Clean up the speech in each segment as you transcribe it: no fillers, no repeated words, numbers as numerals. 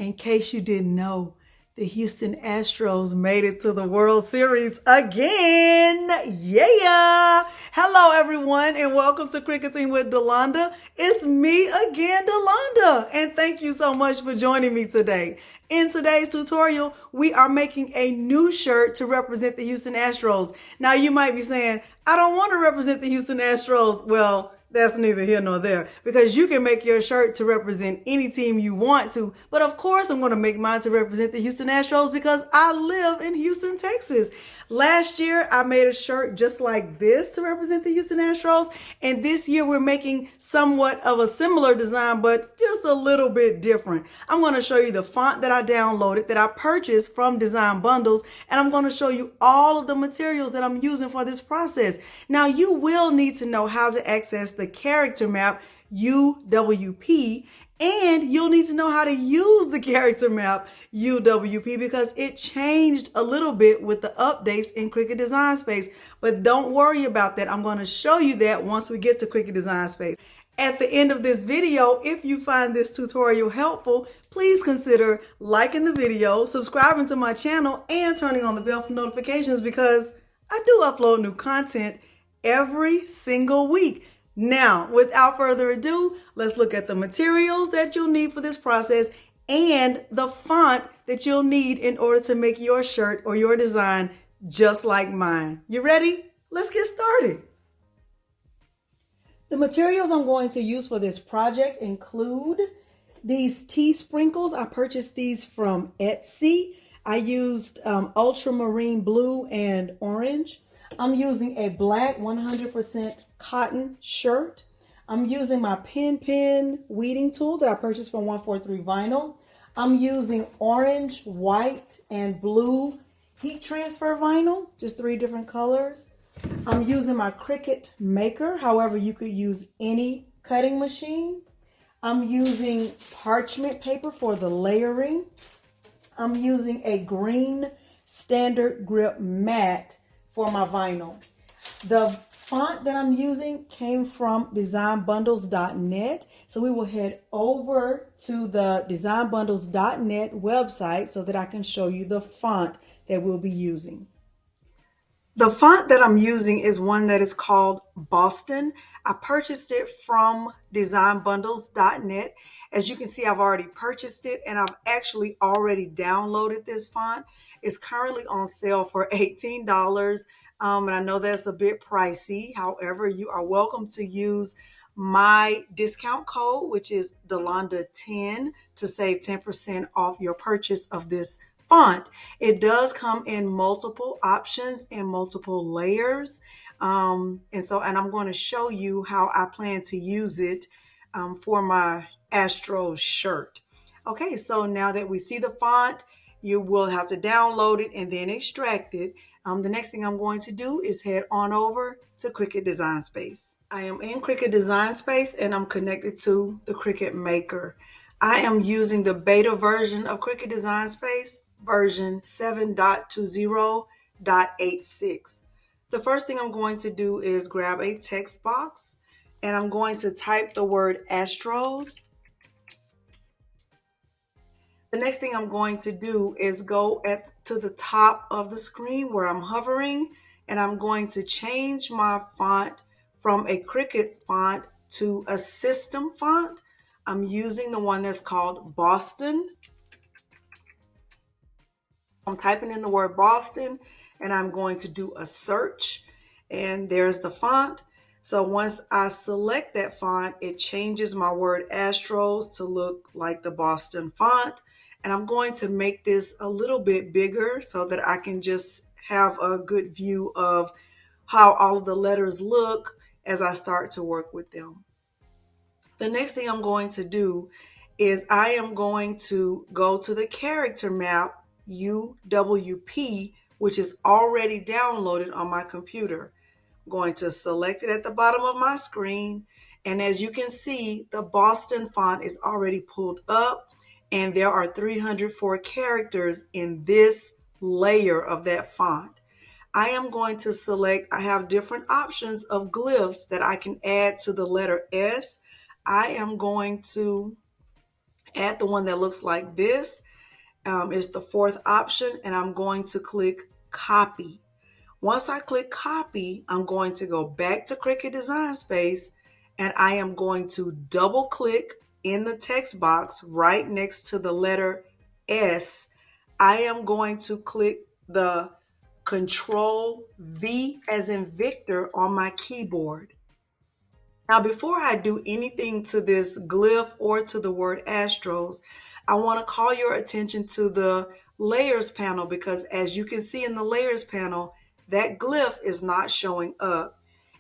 In case you didn't know, the Houston Astros made it to the World Series again. Yeah. Hello, everyone, and welcome to Cricketing with Delonda. It's me again, Delonda, and thank you so much for joining me today. In today's tutorial, we are making a new shirt to represent the Houston Astros. Now, you might be saying, I don't want to represent the Houston Astros. Well, that's neither here nor there, because you can make your shirt to represent any team you want to. But of course, I'm going to make mine to represent the Houston Astros because I live in Houston, Texas. Last year, I made a shirt just like this to represent the Houston Astros. And this year, we're making somewhat of a similar design, but just a little bit different. I'm going to show you the font that I downloaded, that I purchased from Design Bundles, and I'm going to show you all of the materials that I'm using for this process. Now, you will need to know how to access the character map UWP, and you'll need to know how to use the character map UWP because it changed a little bit with the updates in Cricut Design Space. But don't worry about that. I'm going to show you that once we get to Cricut Design Space. At the end of this video, if you find this tutorial helpful, please consider liking the video, subscribing to my channel, and turning on the bell for notifications because I do upload new content every single week. Now, without further ado, let's look at the materials that you'll need for this process and the font that you'll need in order to make your shirt or your design just like mine. You ready? Let's get started. The materials I'm going to use for this project include these tea sprinkles. I purchased these from Etsy. I used ultramarine blue and orange. I'm using a black 100% cotton shirt. I'm using my pen weeding tool that I purchased from 143 Vinyl. I'm using orange, white, and blue heat transfer vinyl, just 3 different colors. I'm using my Cricut Maker. However, you could use any cutting machine. I'm using parchment paper for the layering. I'm using a green standard grip mat for my vinyl. The font that I'm using came from designbundles.net. So we will head over to the designbundles.net website so that I can show you the font that we'll be using. The font that I'm using is one that is called Boston. I purchased it from designbundles.net. As you can see, I've already purchased it and I've actually already downloaded this font. It's currently on sale for $18. And I know that's a bit pricey. However, you are welcome to use my discount code, which is Delonda10, to save 10% off your purchase of this font. It does come in multiple options and multiple layers. And I'm going to show you how I plan to use it for my Astros shirt. Okay, so now that we see the font, you will have to download it and then extract it. The next thing I'm going to do is head on over to Cricut Design Space. I am in Cricut Design Space and I'm connected to the Cricut Maker. I am using the beta version of Cricut Design Space, version 7.20.86. The first thing I'm going to do is grab a text box and I'm going to type the word Astros. The next thing I'm going to do is go to the top of the screen where I'm hovering, and I'm going to change my font from a Cricut font to a system font. I'm using the one that's called Boston. I'm typing in the word Boston, and I'm going to do a search, and there's the font. So once I select that font, it changes my word Astros to look like the Boston font. And I'm going to make this a little bit bigger so that I can just have a good view of how all of the letters look as I start to work with them. The next thing I'm going to do is I am going to go to the character map UWP, which is already downloaded on my computer. I'm going to select it at the bottom of my screen. And as you can see, the Boston font is already pulled up. And there are 304 characters in this layer of that font. I am going to select, I have different options of glyphs that I can add to the letter S. I am going to add the one that looks like this. It's the fourth option, and I'm going to click copy. Once I click copy, I'm going to go back to Cricut Design Space, and I am going to double click in the text box right next to the letter S. I am going to click the Control V as in Victor on my keyboard. Now, before I do anything to this glyph or to the word Astros, I want to call your attention to the layers panel, because as you can see in the layers panel, that glyph is not showing up.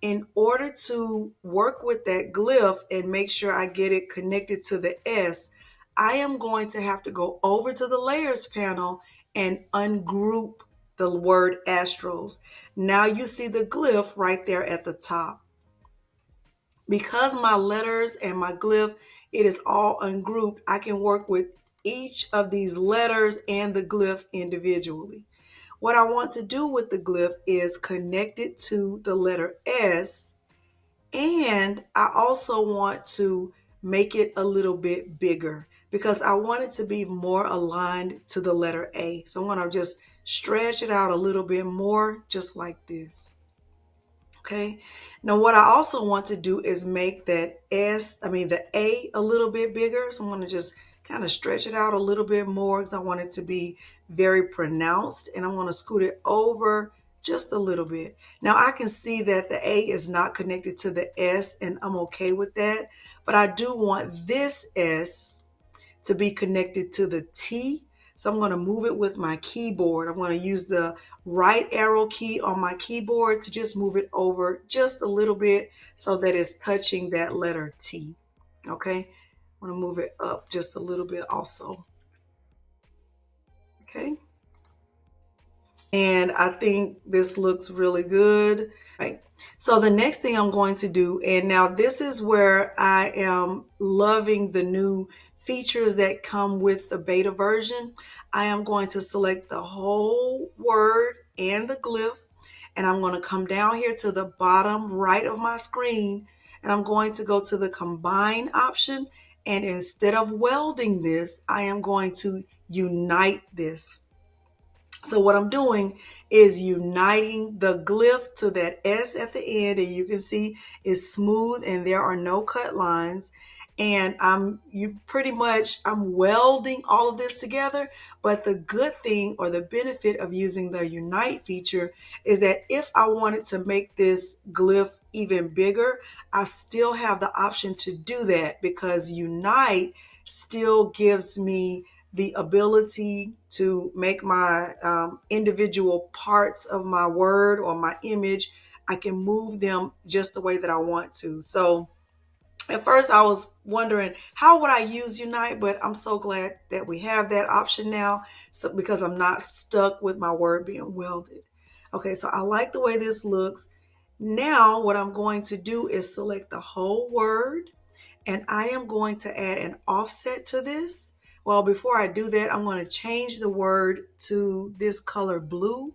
In order to work with that glyph and make sure I get it connected to the S, I am going to have to go over to the layers panel and ungroup the word Astros. Now you see the glyph right there at the top. Because my letters and my glyph, it is all ungrouped, I can work with each of these letters and the glyph individually. What I want to do with the glyph is connect it to the letter S, and I also want to make it a little bit bigger because I want it to be more aligned to the letter A. So I'm going to just stretch it out a little bit more, just like this. Okay. Now what I also want to do is make that the A a little bit bigger. So I'm going to just kind of stretch it out a little bit more because I want it to be very pronounced, and I'm going to scoot it over just a little bit. Now I can see that the A is not connected to the S, and I'm okay with that. But I do want this S to be connected to the T. So I'm going to move it with my keyboard. I'm going to use the right arrow key on my keyboard to just move it over just a little bit so that it's touching that letter T. Okay. I'm going to move it up just a little bit also. Okay. And I think this looks really good. Right. So the next thing I'm going to do, and now this is where I am loving the new features that come with the beta version. I am going to select the whole word and the glyph, and I'm going to come down here to the bottom right of my screen, and I'm going to go to the combine option. And instead of welding this, I am going to unite this. So what I'm doing is uniting the glyph to that S at the end, and you can see it's smooth and there are no cut lines. And I'm welding all of this together. But the good thing or the benefit of using the unite feature is that if I wanted to make this glyph even bigger, I still have the option to do that, because unite still gives me the ability to make my individual parts of my word or my image, I can move them just the way that I want to. So at first I was wondering how would I use Unite, but I'm so glad that we have that option now, because I'm not stuck with my word being welded. Okay, so I like the way this looks. Now what I'm going to do is select the whole word, and I am going to add an offset to this. Well, before I do that, I'm going to change the word to this color blue.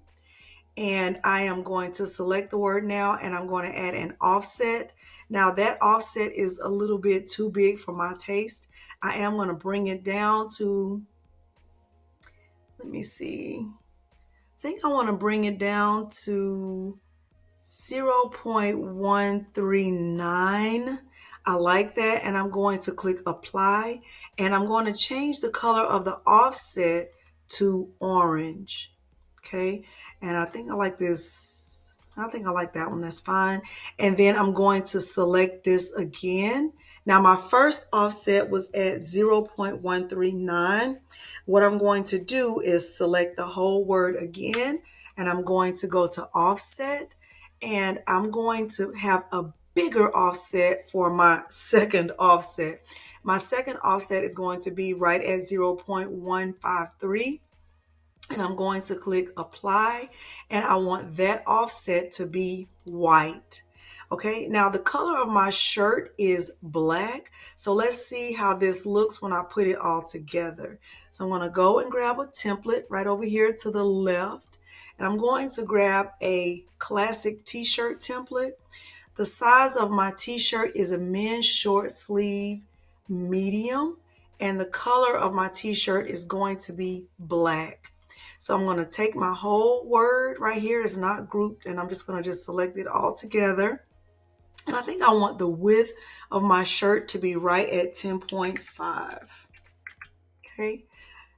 And I am going to select the word now, and I'm going to add an offset. Now that offset is a little bit too big for my taste. I am going to bring it down to, let me see. I think I want to bring it down to 0.139. I like that, and I'm going to click apply, and I'm going to change the color of the offset to orange. Okay, and I think I like this. I think I like that one. That's fine. And then I'm going to select this again. Now my first offset was at 0.139. What I'm going to do is select the whole word again, and I'm going to go to offset, and I'm going to have a bigger offset for my second offset. My second offset is going to be right at 0.153. And I'm going to click apply, and I want that offset to be white. Okay, now the color of my shirt is black. So let's see how this looks when I put it all together. So I'm going to go and grab a template right over here to the left, and I'm going to grab a classic t-shirt template. The size of my t-shirt is a men's short sleeve medium, and the color of my t-shirt is going to be black. So I'm going to take my whole word right here, it's not grouped, and I'm just going to just select it all together. And I think I want the width of my shirt to be right at 10.5. Okay,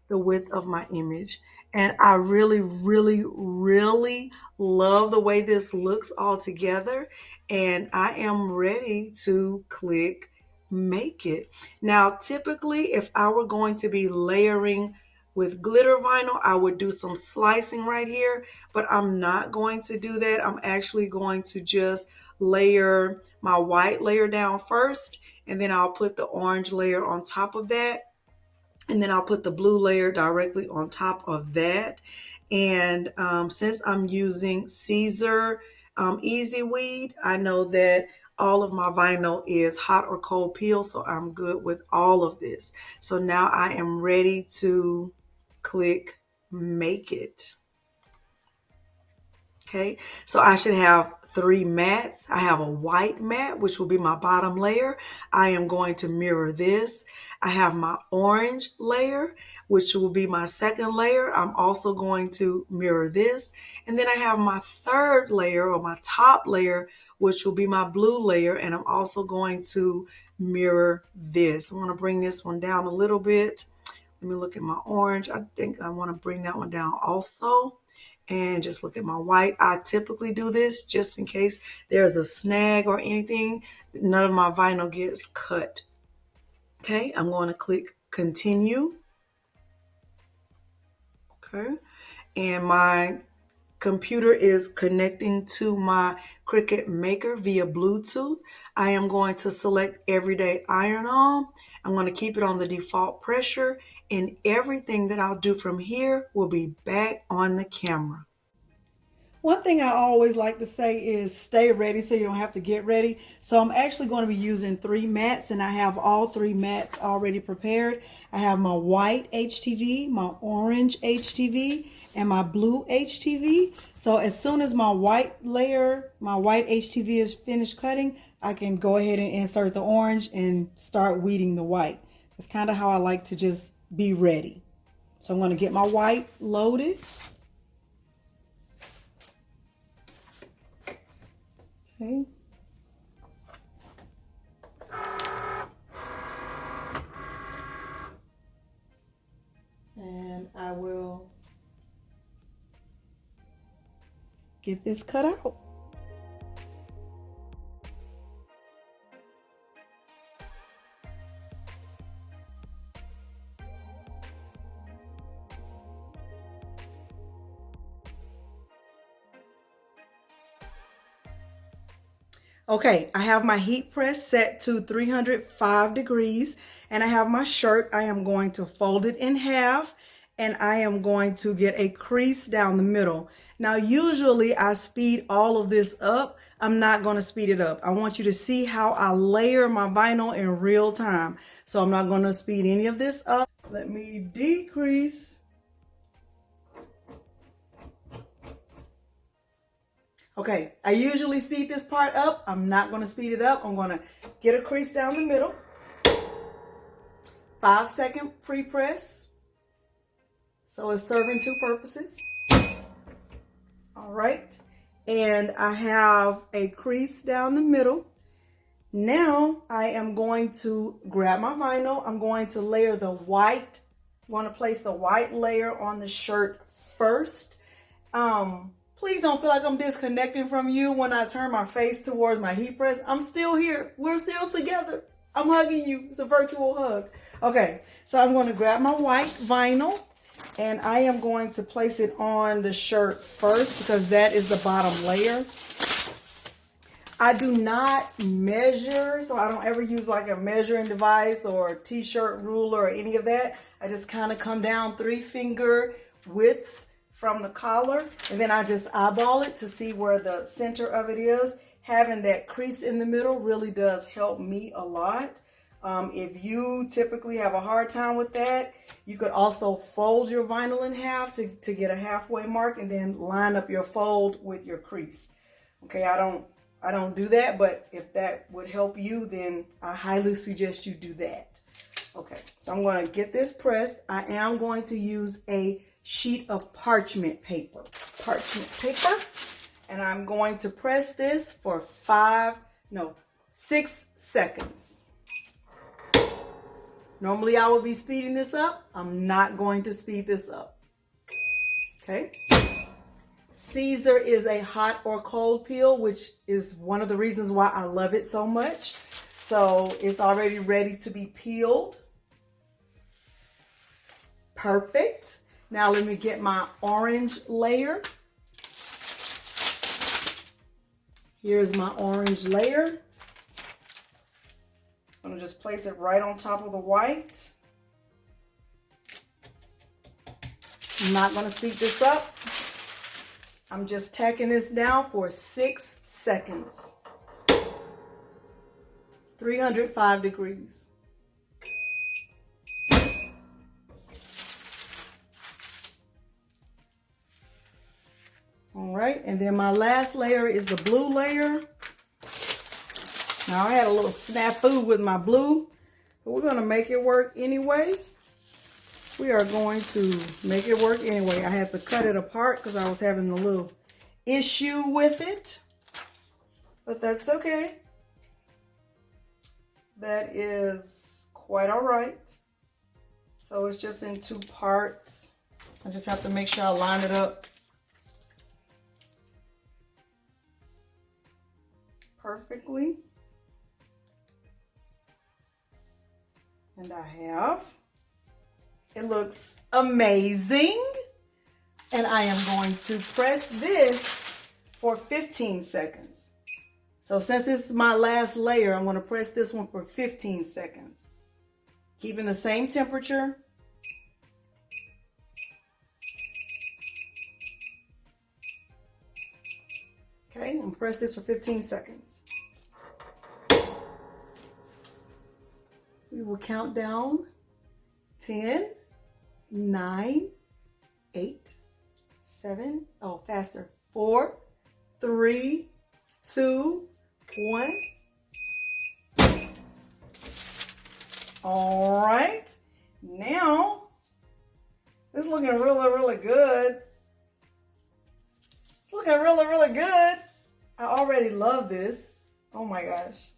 the width of my image. And I really, really, really love the way this looks all together. And I am ready to click make it. Now, typically, if I were going to be layering with glitter vinyl, I would do some slicing right here, but I'm not going to do that. I'm actually going to just layer my white layer down first, and then I'll put the orange layer on top of that. And then I'll put the blue layer directly on top of that. And since I'm using Caesar Easy Weed, I know that all of my vinyl is hot or cold peel, so I'm good with all of this. So now I am ready to click make it. Okay, so I should have 3 mats. I have a white mat, which will be my bottom layer. I am going to mirror this. I have my orange layer, which will be my second layer. I'm also going to mirror this. And then I have my third layer, or my top layer, which will be my blue layer. And I'm also going to mirror this. I want to bring this one down a little bit. Let me look at my orange. I think I want to bring that one down also. And just look at my white. I typically do this just in case there's a snag or anything. None of my vinyl gets cut. Okay, I'm going to click continue. Okay, and my computer is connecting to my Cricut Maker via Bluetooth. I am going to select everyday iron on. I'm going to keep it on the default pressure, and everything that I'll do from here will be back on the camera. One thing I always like to say is stay ready so you don't have to get ready. So I'm actually going to be using 3 mats, and I have all 3 mats already prepared. I have my white HTV, my orange HTV, and my blue HTV. So as soon as my white layer, my white HTV is finished cutting, I can go ahead and insert the orange and start weeding the white. That's kind of how I like to just be ready. So I'm going to get my white loaded. Okay. And I will get this cut out. Okay, I have my heat press set to 305 degrees, and I have my shirt. I am going to fold it in half, and I am going to get a crease down the middle. Now, usually I speed all of this up. I'm not going to speed it up. I want you to see how I layer my vinyl in real time. So I'm not going to speed any of this up. Let me decrease. Okay, I usually speed this part up. I'm not going to speed it up. I'm going to get a crease down the middle. 5-second pre-press. So it's serving 2 purposes. All right. And I have a crease down the middle. Now I am going to grab my vinyl. I'm going to layer the white. I'm going to place the white layer on the shirt first. Please don't feel like I'm disconnecting from you when I turn my face towards my heat press. I'm still here. We're still together. I'm hugging you. It's a virtual hug. Okay, so I'm going to grab my white vinyl, and I am going to place it on the shirt first because that is the bottom layer. I do not measure, so I don't ever use like a measuring device or a t-shirt ruler or any of that. I just kind of come down 3-finger widths from the collar, and then I just eyeball it to see where the center of it is. Having that crease in the middle really does help me a lot. If you typically have a hard time with that, you could also fold your vinyl in half to get a halfway mark, and then line up your fold with your crease. Okay, I don't do that, but if that would help you, then I highly suggest you do that. Okay, so I'm going to get this pressed. I am going to use a sheet of parchment paper. And I'm going to press this for 6 seconds. Normally I would be speeding this up. I'm not going to speed this up. Okay. Caesar is a hot or cold peel, which is one of the reasons why I love it so much. So it's already ready to be peeled. Perfect. Now let me get my orange layer. Here's my orange layer. I'm gonna just place it right on top of the white. I'm not gonna speed this up. I'm just tacking this down for 6 seconds. 305 degrees. All right, and then my last layer is the blue layer. Now I had a little snafu with my blue, but we're gonna make it work anyway. We are going to make it work anyway. I had to cut it apart because I was having a little issue with it, but that's okay. That is quite all right. So it's just in 2 parts. I just have to make sure I line it up perfectly. And I have. It looks amazing. And I am going to press this for 15 seconds. So since this is my last layer, I'm going to press this one for 15 seconds. Keeping the same temperature. Okay, I'm going to press this for 15 seconds. We will count down 10, 9, 8, 7, oh, faster, 4, 3, 2, 1. All right, now this is looking really, really good. It's looking really, really good. I already love this. Oh my gosh.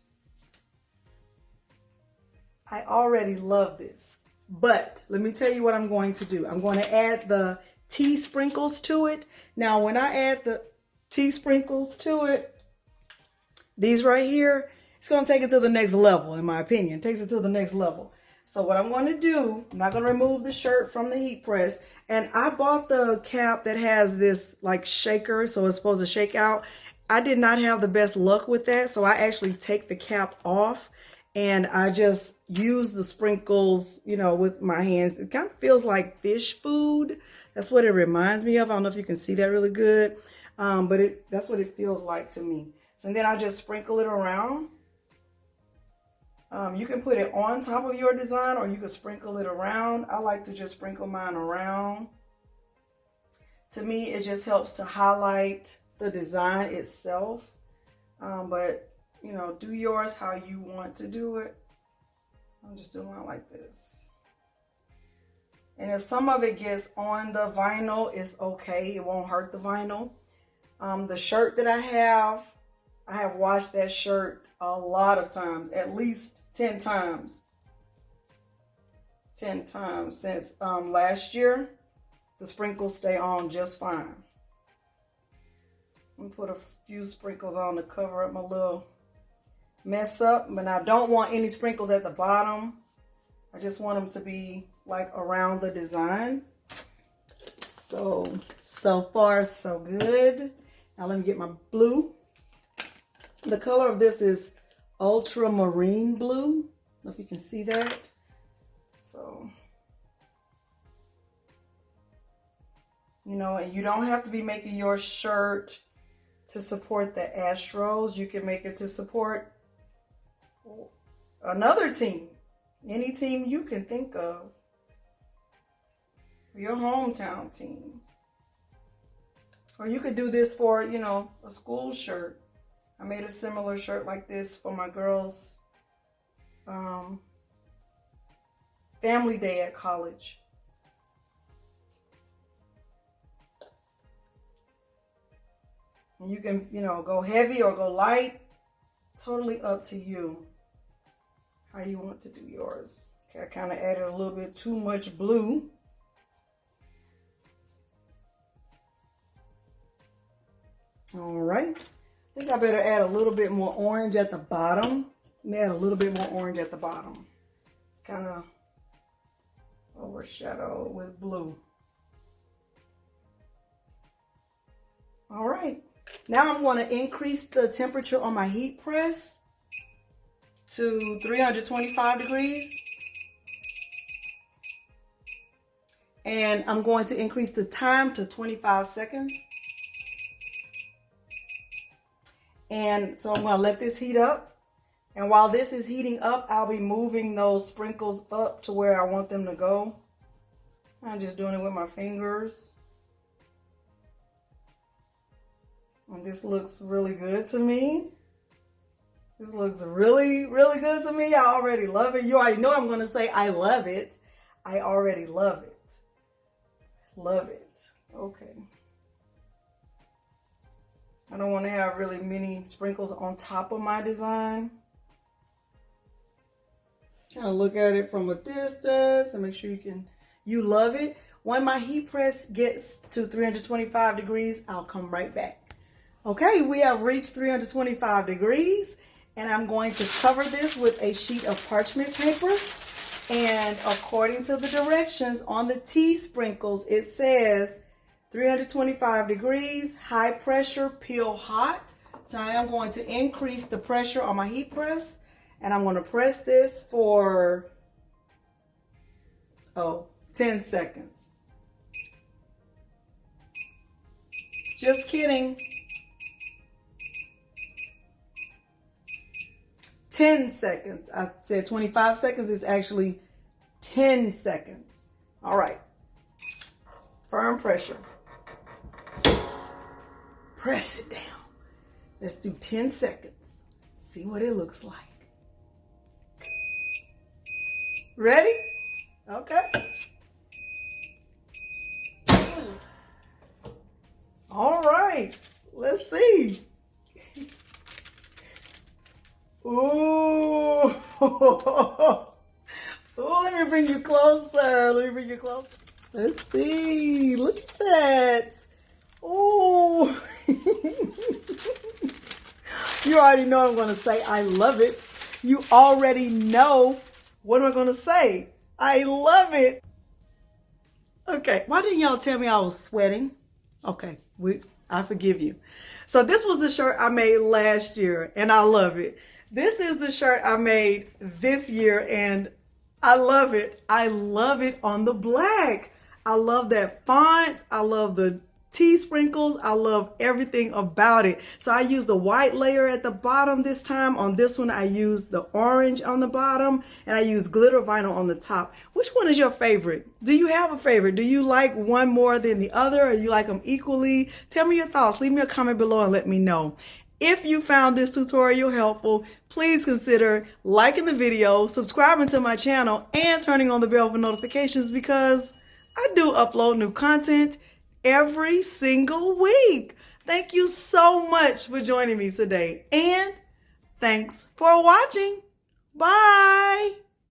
I already love this. But let me tell you what I'm going to do. I'm going to add the tea sprinkles to it. Now, when I add the tea sprinkles to it, these right here, it's going to take it to the next level, in my opinion. It takes it to the next level. So what I'm going to do, I'm not going to remove the shirt from the heat press. And I bought the cap that has this like shaker, so it's supposed to shake out. I did not have the best luck with that. So I actually take the cap off and I just use the sprinkles, you know, with my hands. It kind of feels like fish food. That's what it reminds me of. I don't know if you can see that really good, but that's what it feels like to me. So and then I just sprinkle it around. You can put it on top of your design or you can sprinkle it around. I like to just sprinkle mine around. To me, it just helps to highlight the design itself. But, you know, do yours how you want to do it. I'm just doing mine like this. And if some of it gets on the vinyl, it's okay. It won't hurt the vinyl. The shirt that I have washed that shirt a lot of times, at least 10 times. 10 times since last year. The sprinkles stay on just fine. I'm gonna put a few sprinkles on to cover up my little mess up, but I don't want any sprinkles at the bottom. I just want them to be like around the design. So far so good. Now let me get my blue. The color of this is ultramarine blue. I don't know if you can see that. So, you know, and you don't have to be making your shirt to support the Astros. You can make it to support another team. Any team you can think of. Your hometown team. Or you could do this for, you know, a school shirt. I made a similar shirt like this for my girls' family day at college. And you can, go heavy or go light. Totally up to you how you want to do yours. Okay, I kind of added a little bit too much blue. All right. I think I better add a little bit more orange at the bottom. Let me add a little bit more orange at the bottom. It's kind of overshadowed with blue. All right. Now I'm going to increase the temperature on my heat press to 325 degrees. And I'm going to increase the time to 25 seconds. And so I'm going to let this heat up. And while this is heating up, I'll be moving those sprinkles up to where I want them to go. I'm just doing it with my fingers. And this looks really good to me. This looks really, really good to me. I already love it. You already know I'm going to say I love it. I already love it. Love it. Okay. I don't want to have really many sprinkles on top of my design. Kind of look at it from a distance and make sure you love it. When my heat press gets to 325 degrees, I'll come right back. Okay, we have reached 325 degrees, and I'm going to cover this with a sheet of parchment paper. And according to the directions on the tea sprinkles, it says 325 degrees, high pressure, peel hot. So I am going to increase the pressure on my heat press, and I'm going to press this for 10 seconds. Just kidding. 10 seconds. I said 25 seconds. It's actually 10 seconds. All right. Firm pressure. Press it down. Let's do 10 seconds. See what it looks like. Ready? Okay. All right. Let's see. Ooh. Ooh, let me bring you closer. Let's see. Look at that. Ooh. You already know I'm going to say I love it. You already know what am I going to say. I love it. Okay. Why didn't y'all tell me I was sweating? Okay. I forgive you. So this was the shirt I made last year, and I love it. This is the shirt I made this year, and I love it. I love it on the black. I love that font. I love the tea sprinkles. I love everything about it. So I used the white layer at the bottom this time. On this one, I used the orange on the bottom, and I used glitter vinyl on the top. Which one is your favorite? Do you have a favorite? Do you like one more than the other, or do you like them equally? Tell me your thoughts. Leave me a comment below and let me know. If you found this tutorial helpful, please consider liking the video, subscribing to my channel, and turning on the bell for notifications, because I do upload new content every single week. Thank you so much for joining me today, and thanks for watching. Bye.